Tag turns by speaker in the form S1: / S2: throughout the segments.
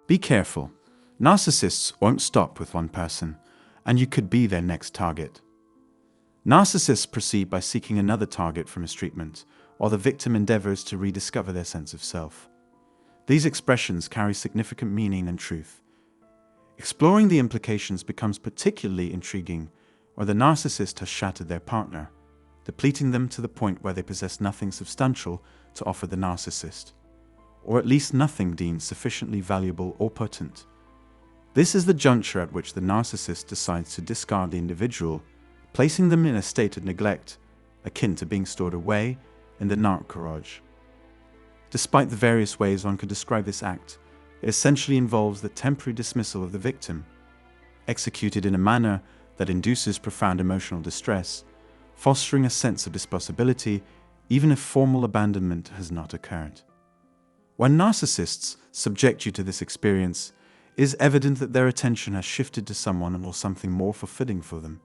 S1: Be careful. Narcissists won't stop with one person, and you could be their next target. Narcissists proceed by seeking another target for mistreatment, while the victim endeavors to rediscover their sense of self. These expressions carry significant meaning and truth. Exploring the implications becomes particularly intriguing where the narcissist has shattered their partner, depleting them to the point where they possess nothing substantial to offer the narcissist, or at least nothing deemed sufficiently valuable or potent. This is the juncture at which the narcissist decides to discard the individual, placing them in a state of neglect, akin to being stored away in the Narc garage. Despite the various ways one could describe this act, it essentially involves the temporary dismissal of the victim, executed in a manner that induces profound emotional distress, fostering a sense of disposability even if formal abandonment has not occurred. When narcissists subject you to this experience, it is evident that their attention has shifted to someone or something more fulfilling for them.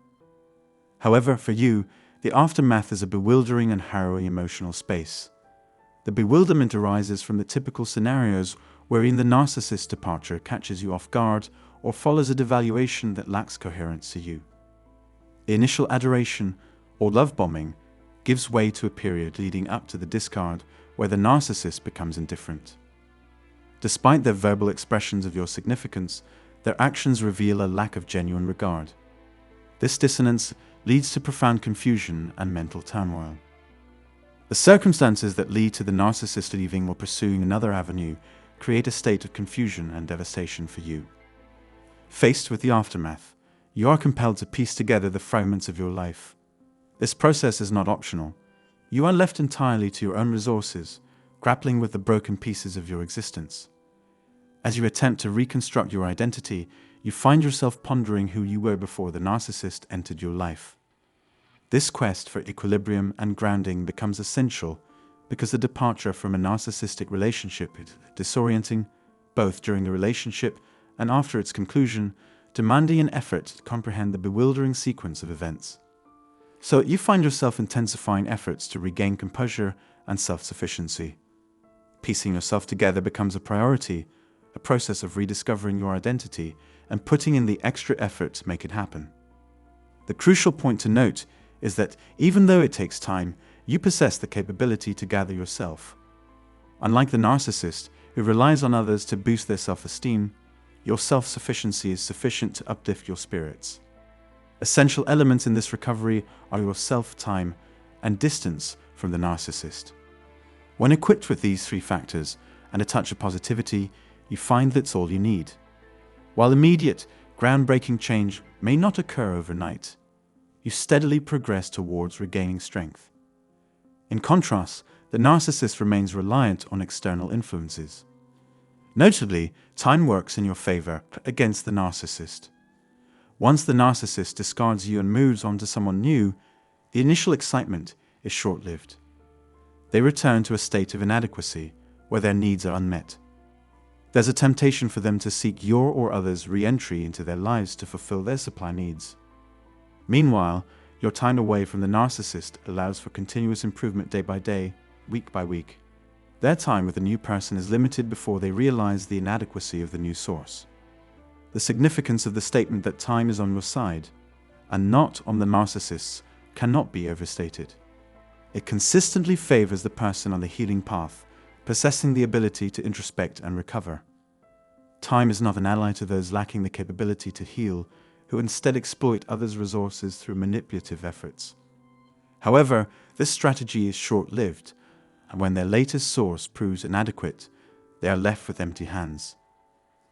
S1: However, for you, the aftermath is a bewildering and harrowing emotional space. The bewilderment arises from the typical scenarios wherein the narcissist's departure catches you off guard or follows a devaluation that lacks coherence to you. The initial adoration, or love bombing, gives way to a period leading up to the discard where the narcissist becomes indifferent. Despite their verbal expressions of your significance, their actions reveal a lack of genuine regard. This dissonance leads to profound confusion and mental turmoil. The circumstances that lead to the narcissist leaving or pursuing another avenue create a state of confusion and devastation for you. Faced with the aftermath, you are compelled to piece together the fragments of your life. This process is not optional. You are left entirely to your own resources, grappling with the broken pieces of your existence. As you attempt to reconstruct your identity, you find yourself pondering who you were before the narcissist entered your life. This quest for equilibrium and grounding becomes essential because the departure from a narcissistic relationship is disorienting, both during the relationship and after its conclusion, demanding an effort to comprehend the bewildering sequence of events. So you find yourself intensifying efforts to regain composure and self-sufficiency. Piecing yourself together becomes a priority, a process of rediscovering your identity and putting in the extra effort to make it happen. The crucial point to note is that even though it takes time, you possess the capability to gather yourself. Unlike the narcissist, who relies on others to boost their self-esteem, your self-sufficiency is sufficient to uplift your spirits. Essential elements in this recovery are your self-time and distance from the narcissist. When equipped with these three factors and a touch of positivity, you find that's all you need. While immediate, groundbreaking change may not occur overnight, you steadily progress towards regaining strength. In contrast, the narcissist remains reliant on external influences. Notably, time works in your favor against the narcissist. Once the narcissist discards you and moves on to someone new, the initial excitement is short-lived. They return to a state of inadequacy where their needs are unmet. There's a temptation for them to seek your or others' re-entry into their lives to fulfill their supply needs. Meanwhile, your time away from the narcissist allows for continuous improvement day by day, week by week. Their time with the new person is limited before they realize the inadequacy of the new source. The significance of the statement that time is on your side, and not on the narcissist's, cannot be overstated. It consistently favors the person on the healing path, possessing the ability to introspect and recover. Time is not an ally to those lacking the capability to heal, who instead exploit others' resources through manipulative efforts. However, this strategy is short-lived, and when their latest source proves inadequate, they are left with empty hands.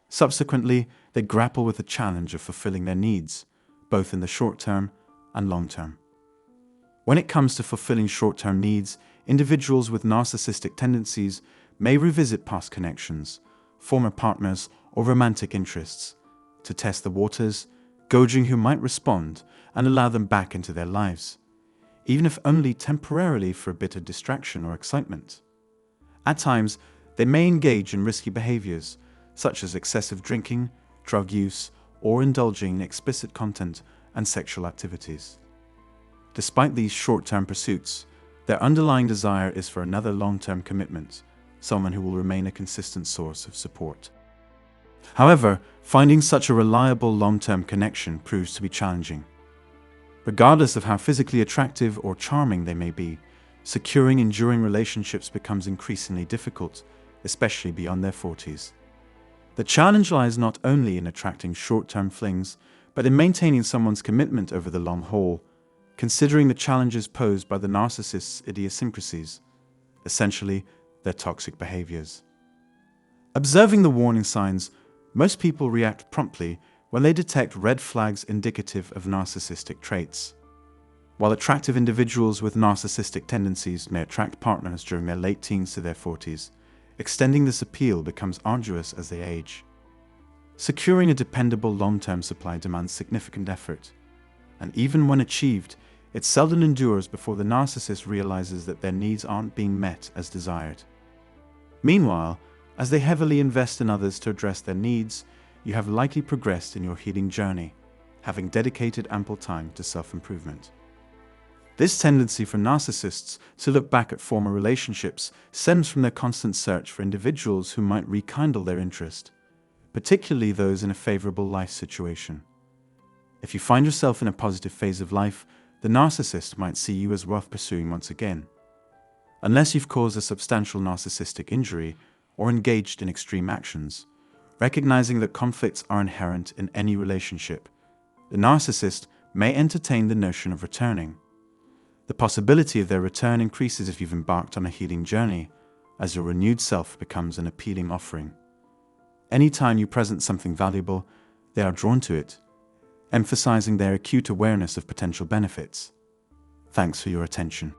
S1: Subsequently, they grapple with the challenge of fulfilling their needs, both in the short term and long term. When it comes to fulfilling short-term needs, individuals with narcissistic tendencies may revisit past connections, former partners, or romantic interests to test the waters, gauging who might respond and allow them back into their lives, even if only temporarily for a bit of distraction or excitement. At times, they may engage in risky behaviors, such as excessive drinking, drug use, or indulging in explicit content and sexual activities. Despite these short-term pursuits, their underlying desire is for another long-term commitment, someone who will remain a consistent source of support. However, finding such a reliable long-term connection proves to be challenging. Regardless of how physically attractive or charming they may be, securing enduring relationships becomes increasingly difficult, especially beyond their 40s. The challenge lies not only in attracting short-term flings, but in maintaining someone's commitment over the long haul, considering the challenges posed by the narcissist's idiosyncrasies, essentially their toxic behaviors. Observing the warning signs, most people react promptly when they detect red flags indicative of narcissistic traits. While attractive individuals with narcissistic tendencies may attract partners during their late teens to their 40s, extending this appeal becomes arduous as they age. Securing a dependable long-term supply demands significant effort, and even when achieved, it seldom endures before the narcissist realizes that their needs aren't being met as desired. Meanwhile, as they heavily invest in others to address their needs, you have likely progressed in your healing journey, having dedicated ample time to self-improvement. This tendency for narcissists to look back at former relationships stems from their constant search for individuals who might rekindle their interest, particularly those in a favorable life situation. If you find yourself in a positive phase of life, the narcissist might see you as worth pursuing once again. Unless you've caused a substantial narcissistic injury or engaged in extreme actions, recognizing that conflicts are inherent in any relationship, the narcissist may entertain the notion of returning. The possibility of their return increases if you've embarked on a healing journey, as your renewed self becomes an appealing offering. Anytime you present something valuable, they are drawn to it, emphasizing their acute awareness of potential benefits. Thanks for your attention.